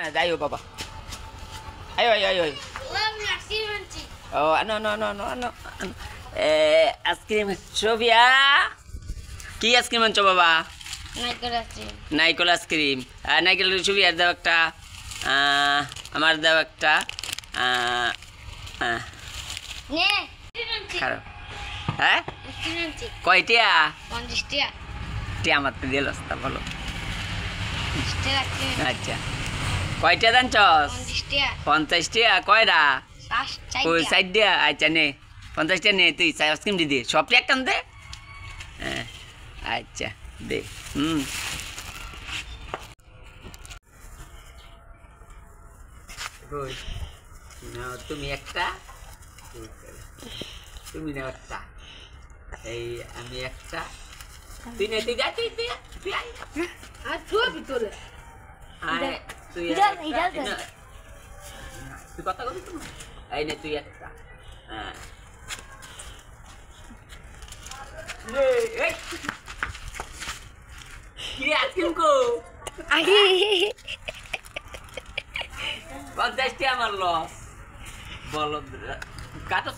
Ayo Papa. Ayo. Oh, ano. Ice-cream. Sofia. কি ice cream আনছো বাবা? নাইকল আইসক্রিম। নাইকল সুবিয়ার দাও একটা, আমার দাও একটা। হ্যাঁ কয়টিয়া? 50 টাকা। টিয়া আমার তো দিল বলো। আচ্ছা কয়টা দানছস? 50 টাকা। কয়টা? 60 টাকা। আচ্ছা নে 50 টাকা নে, তুই আইসক্রিম দিদি সবটি একটা দে। হ্যাঁ আচ্ছা দে। তুমি একটা, তুমি নাও একটা, এই আমি একটা, তুই নে, তুই যা, তুই কথা বলি তো, এই নে তুই একটা। হ্যাঁ কি আইসক্রিম কো 50 টাকা আমার লস বলো কাটো।